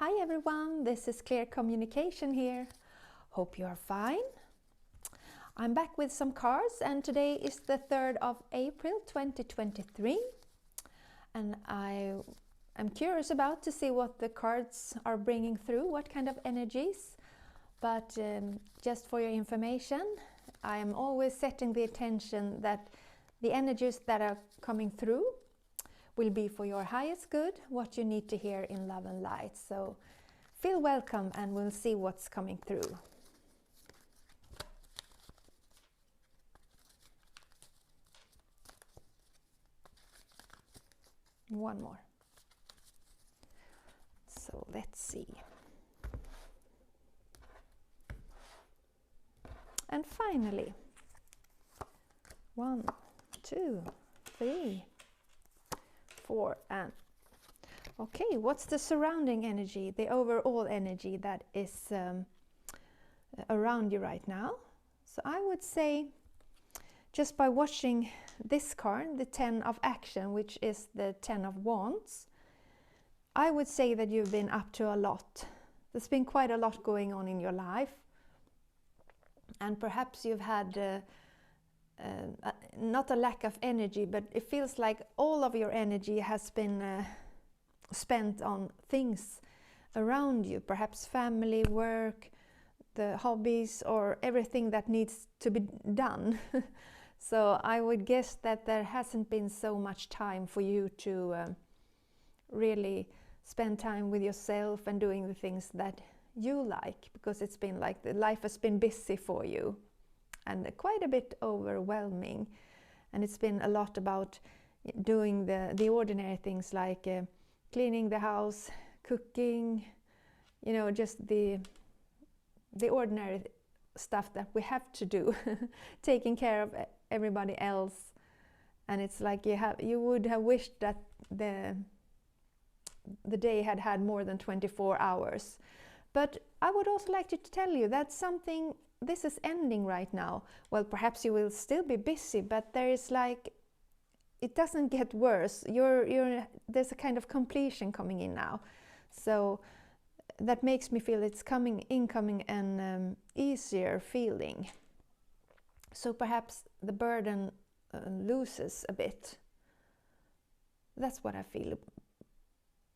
Hi everyone, this is Clear Communication here. Hope you are fine. I'm back with some cards and today is the 3rd of April 2023 and I am curious about to see what the cards are bringing through, what kind of energies. But just for your information, I am always setting the attention that the energies that are coming through will be for your highest good, what you need to hear in love and light. So feel welcome and we'll see what's coming through. One more. So let's see. And finally, 1, 2, 3, 4 and okay, what's the surrounding energy, the overall energy that is around you right now? So I would say, just by watching this card, the 10 of Action, which is the 10 of Wands, I would say that you've been up to a lot. There's been quite a lot going on in your life, and perhaps you've had not a lack of energy, but it feels like all of your energy has been spent on things around you, perhaps family, work, the hobbies, or everything that needs to be done. So I would guess that there hasn't been so much time for you to really spend time with yourself and doing the things that you like, because it's been like the life has been busy for you and quite a bit overwhelming, and it's been a lot about doing the ordinary things like cleaning the house, cooking, you know, just the ordinary stuff that we have to do, taking care of everybody else. And it's like you would have wished that the day had more than 24 hours. But I would also like to tell you that this is ending right now. Well, perhaps you will still be busy, but there is like, it doesn't get worse. There's a kind of completion coming in now. So that makes me feel it's incoming and easier feeling. So perhaps the burden loses a bit. That's what I feel.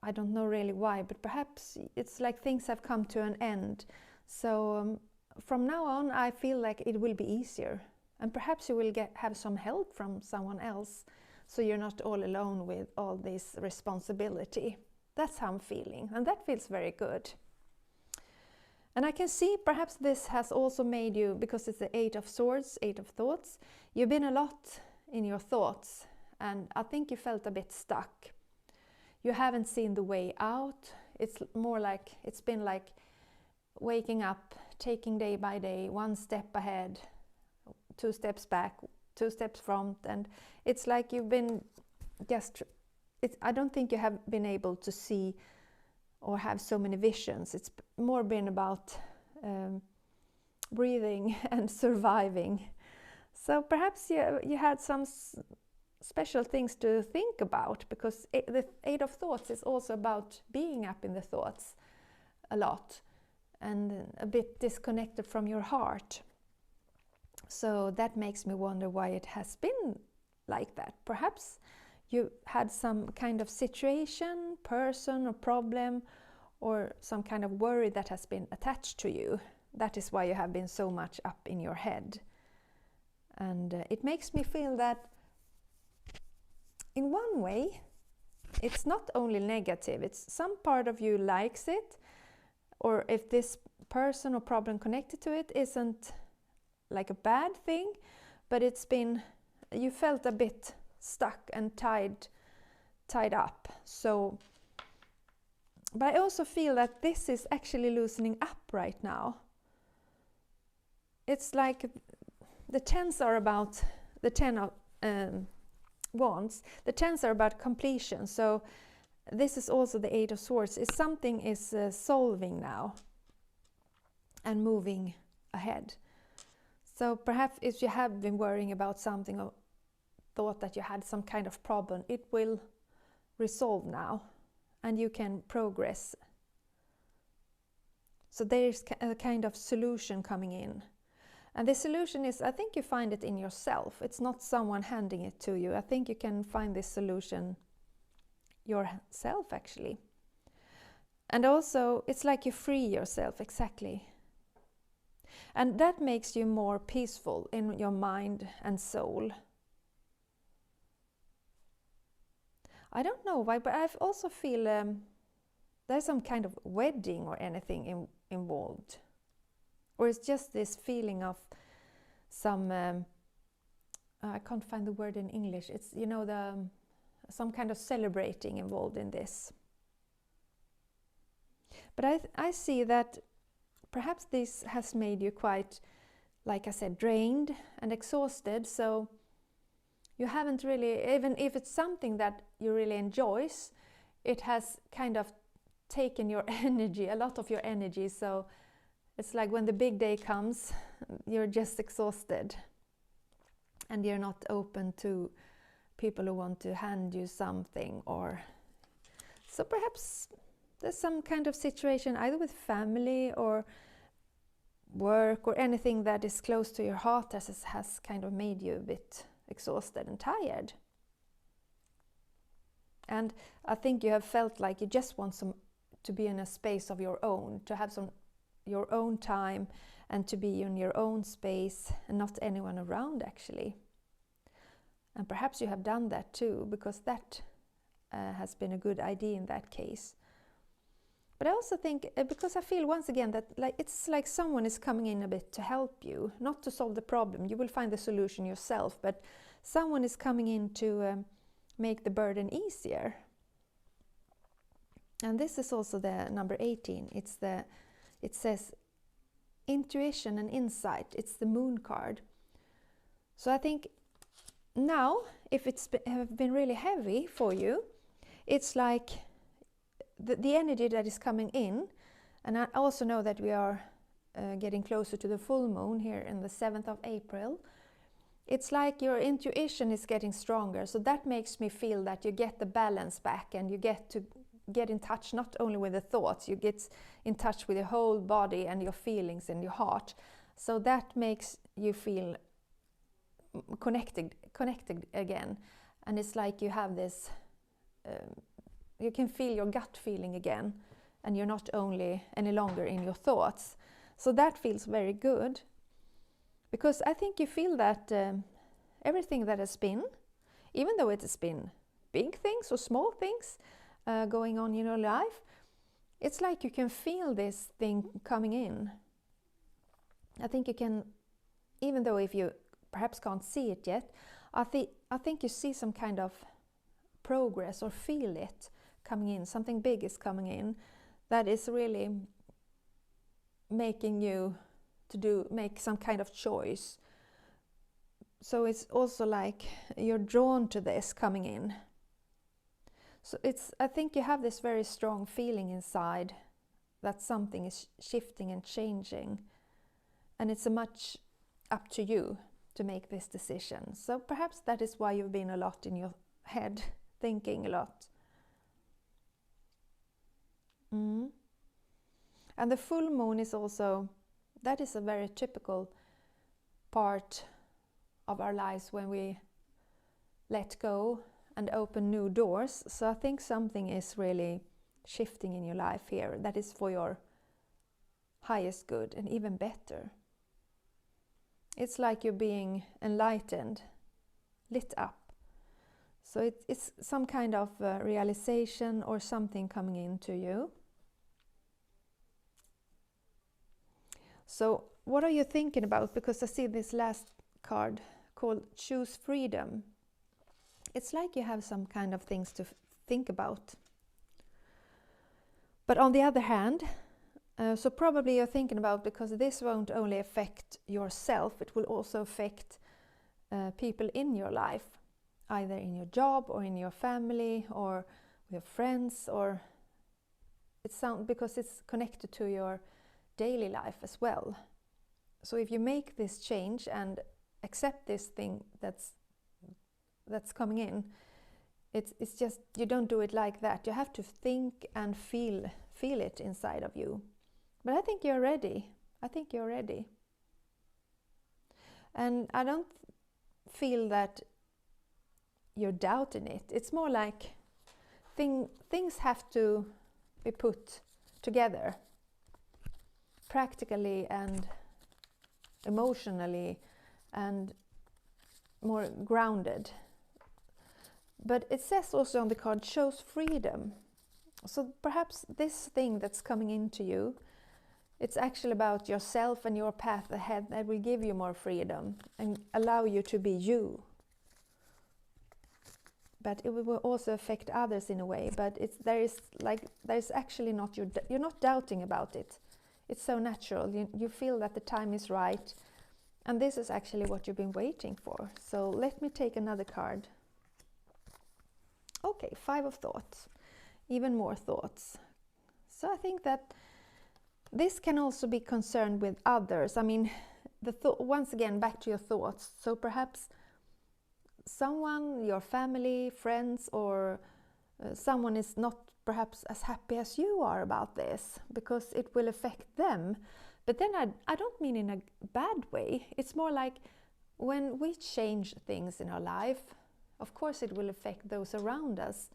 I don't know really why, but perhaps it's like things have come to an end. So from now on, I feel like it will be easier. And perhaps you will have some help from someone else, so you're not all alone with all this responsibility. That's how I'm feeling, and that feels very good. And I can see perhaps this has also made you, because it's the 8 of Swords, 8 of Thoughts, you've been a lot in your thoughts, and I think you felt a bit stuck. You haven't seen the way out. It's more like, it's been like waking up, taking day by day, 1 step ahead, 2 steps back, 2 steps front, and it's like you've been I don't think you have been able to see or have so many visions. It's more been about breathing and surviving. So perhaps you had some special things to think about, because the 8 of Thoughts is also about being up in the thoughts a lot and a bit disconnected from your heart. So that makes me wonder why it has been like that. Perhaps you had some kind of situation, person or problem, or some kind of worry that has been attached to you. That is why you have been so much up in your head. And it makes me feel that in one way, it's not only negative, it's some part of you likes it, or if this person or problem connected to it isn't like a bad thing, but you felt a bit stuck and tied up. So, but I also feel that this is actually loosening up right now. It's like the 10s are about the 10 of Wands. The 10s are about completion. So this is also the 8 of Swords. Something is solving now and moving ahead. So perhaps if you have been worrying about something or thought that you had some kind of problem, it will resolve now and you can progress So there's a kind of solution coming in. And the solution is, I think you find it in yourself. It's not someone handing it to you. I think you can find this solution yourself, actually. And also, it's like you free yourself, exactly. And that makes you more peaceful in your mind and soul. I don't know why, but I also feel there's some kind of wedding or anything involved. Or it's just this feeling of some, I can't find the word in English, it's, you know, some kind of celebrating involved in this. But I see that perhaps this has made you quite, like I said, drained and exhausted, so you haven't really, even if it's something that you really enjoy, it has kind of taken your energy, a lot of your energy, so it's like when the big day comes, you're just exhausted and you're not open to people who want to hand you something. Or so perhaps there's some kind of situation either with family or work or anything that is close to your heart that has kind of made you a bit exhausted and tired. And I think you have felt like you just want to be in a space of your own, to have your own time and to be in your own space and not anyone around, actually. And perhaps you have done that too, because that has been a good idea in that case. But I also think, because I feel once again that it's like someone is coming in a bit to help you, not to solve the problem. You will find the solution yourself, but someone is coming in to make the burden easier. And this is also the number 18. It says intuition and insight. It's the moon card. So I think now, if it's been really heavy for you, it's like the energy that is coming in, and I also know that we are getting closer to the full moon here in the 7th of April. It's like your intuition is getting stronger, so that makes me feel that you get the balance back and you get in touch not only with the thoughts, you get in touch with your whole body and your feelings and your heart. So that makes you feel connected again, and it's like you have this you can feel your gut feeling again, and you're not any longer in your thoughts. So that feels very good, because I think you feel that everything that has been, even though it has been big things or small things going on in your life, it's like you can feel this thing coming in. I think you can, even though if you perhaps can't see it yet, I think you see some kind of progress or feel it coming in. Something big is coming in that is really making you make some kind of choice. So it's also like you're drawn to this coming in. So I think you have this very strong feeling inside that something is shifting and changing, and it's much up to you to make this decision. So perhaps that is why you've been a lot in your head, thinking a lot. And the full moon is also, that is a very typical part of our lives when we let go and open new doors. So I think something is really shifting in your life here that is for your highest good and even better. It's like you're being enlightened, lit up. So it's some kind of realization or something coming into you. So what are you thinking about? Because I see this last card called Choose Freedom. It's like you have some kind of things to think about. But on the other hand, so probably you're thinking about, because this won't only affect yourself, it will also affect people in your life, either in your job or in your family or with your friends, or because it's connected to your daily life as well. So if you make this change and accept this thing that's coming in, it's just, you don't do it like that. You have to think and feel it inside of you. But I think you're ready. I think you're ready. And I don't feel that you're doubting it. It's more like things have to be put together, practically and emotionally and more grounded. But it says also on the card, chose freedom. So perhaps this thing that's coming into you, it's actually about yourself and your path ahead that will give you more freedom and allow you to be you. But it will also affect others in a way. But there's actually not, you're not doubting about it. It's so natural. You feel that the time is right. And this is actually what you've been waiting for. So let me take another card. Okay, 5 of thoughts. Even more thoughts. So I think that this can also be concerned with others. I mean, once again, back to your thoughts. So perhaps someone, your family, friends, or someone is not perhaps as happy as you are about this because it will affect them. But then I don't mean in a bad way. It's more like when we change things in our life, of course it will affect those around us.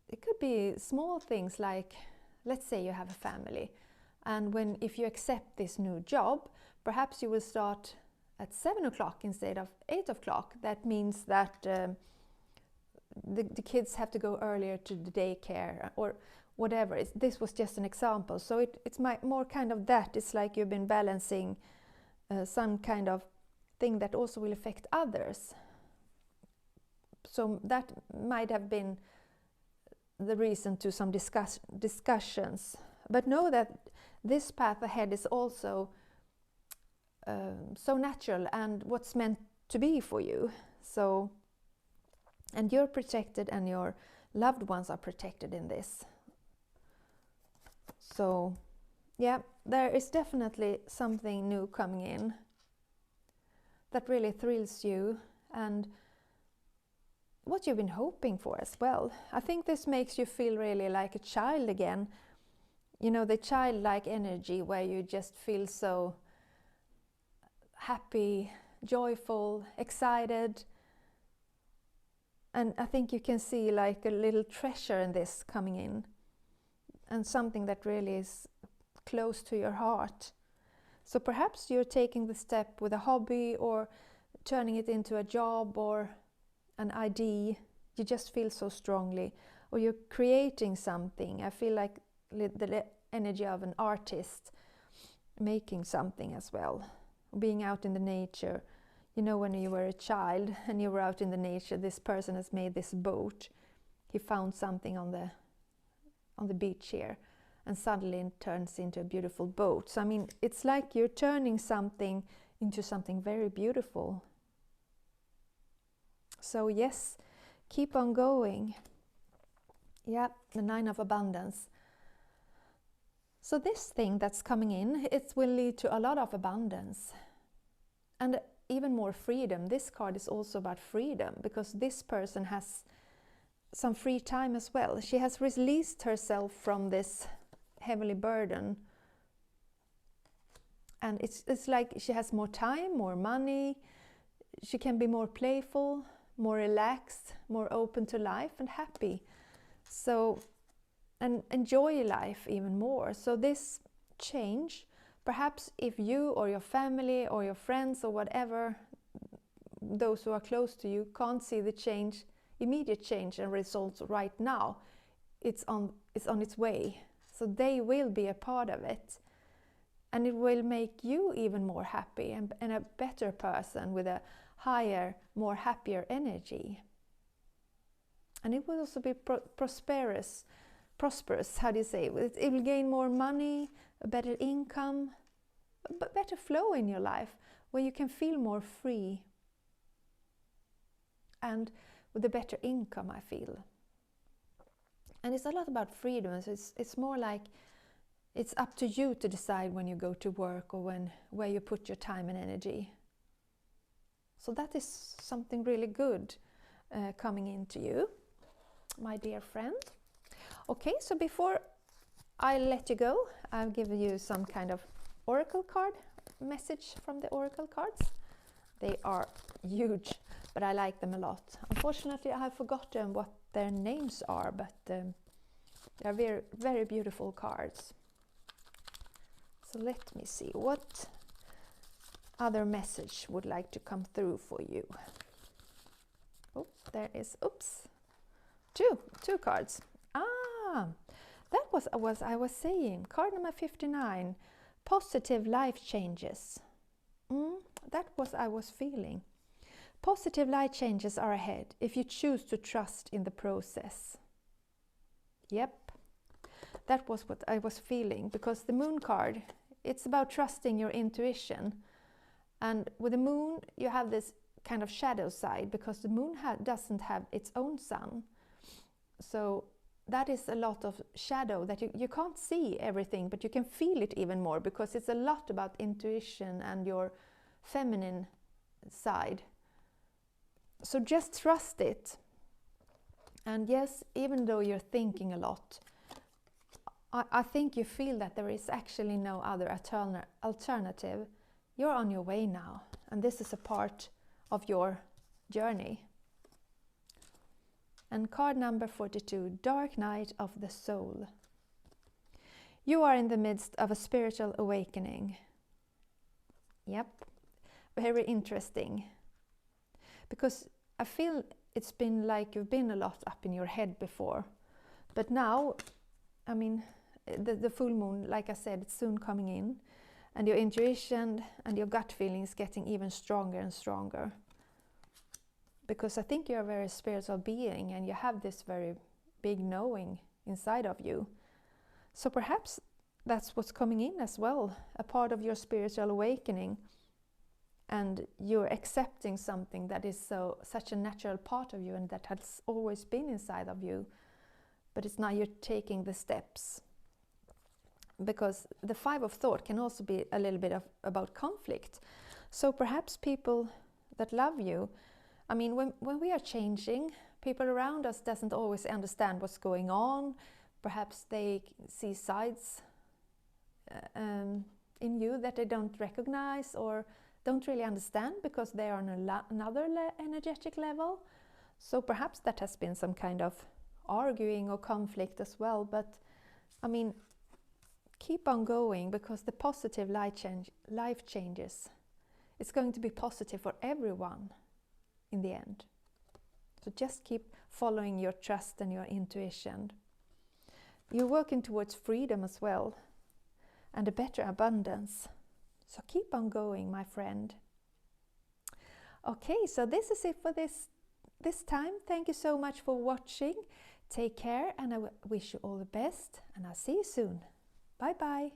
It could be small things like, let's say you have a family, and if you accept this new job, perhaps you will start at 7 o'clock instead of 8 o'clock. That means that the kids have to go earlier to the daycare or whatever. This was just an example. So it's more kind of that. It's like you've been balancing some kind of thing that also will affect others. So that might have been the reason to some discussions. But know that this path ahead is also so natural and what's meant to be for you. So, and you're protected and your loved ones are protected in this. So, yeah, there is definitely something new coming in that really thrills you and what you've been hoping for as well. I think this makes you feel really like a child again. You know, the childlike energy where you just feel so happy, joyful, excited. And I think you can see like a little treasure in this coming in and something that really is close to your heart. So perhaps you're taking the step with a hobby or turning it into a job or an idea. You just feel so strongly, or you're creating something. I feel like the energy of an artist making something as well, being out in the nature. You know, when you were a child and you were out in the nature, this person has made this boat. He found something on the beach here, and suddenly it turns into a beautiful boat. So I mean, it's like you're turning something into something very beautiful. So yes, keep on going. Yeah, the 9 of abundance. So this thing that's coming in, it will lead to a lot of abundance and even more freedom. This card is also about freedom because this person has some free time as well. She has released herself from this heavily burden, and it's like she has more time, more money. She can be more playful, more relaxed, more open to life and happy. So, and enjoy life even more. So this change, perhaps if you or your family or your friends or whatever, those who are close to you, can't see the change, immediate change and results right now, it's on its way. So they will be a part of it. And it will make you even more happy and a better person with a higher, more happier energy. And it will also be prosperous, how do you say? It will gain more money, a better income, but better flow in your life where you can feel more free. And with a better income, I feel. And it's a lot about freedom. So it's more like it's up to you to decide when you go to work or where you put your time and energy. So that is something really good coming into you, my dear friend. Okay, so before I'll let you go. I'll give you some kind of oracle card message from the oracle cards. They are huge, but I like them a lot. Unfortunately, I have forgotten what their names are, but they're very, very beautiful cards. So let me see, what other message would like to come through for you? Oh, there is, oops, two cards. Ah, that was what I was saying. Card number 59, positive life changes. That was I was feeling. Positive life changes are ahead if you choose to trust in the process. Yep, that was what I was feeling, because the moon card, it's about trusting your intuition. And with the moon, you have this kind of shadow side, because the moon doesn't have its own sun. So that is a lot of shadow that you can't see everything, but you can feel it even more, because it's a lot about intuition and your feminine side. So just trust it. And yes, even though you're thinking a lot, I think you feel that there is actually no other alternative. You're on your way now, and this is a part of your journey. And card number 42, Dark Night of the Soul. You are in the midst of a spiritual awakening. Yep, very interesting. Because I feel it's been like you've been a lot up in your head before. But now, I mean, the full moon, like I said, it's soon coming in. And your intuition and your gut feeling is getting even stronger and stronger. Because I think you're a very spiritual being, and you have this very big knowing inside of you. So perhaps that's what's coming in as well, a part of your spiritual awakening. And you're accepting something that is such a natural part of you, and that has always been inside of you. But it's now you're taking the steps. Because the Five of Thought can also be a little bit about conflict. So perhaps people that love you, I mean, when we are changing, people around us doesn't always understand what's going on. Perhaps they see sides in you that they don't recognize or don't really understand, because they are on another energetic level. So perhaps that has been some kind of arguing or conflict as well. But I mean, keep on going, because the positive life changes. It's going to be positive for everyone in the end. So just keep following your trust and your intuition. You're working towards freedom as well, and a better abundance. So keep on going, my friend. Okay, so this is it for this time. Thank you so much for watching. Take care, and I wish you all the best, and I'll see you soon. Bye bye.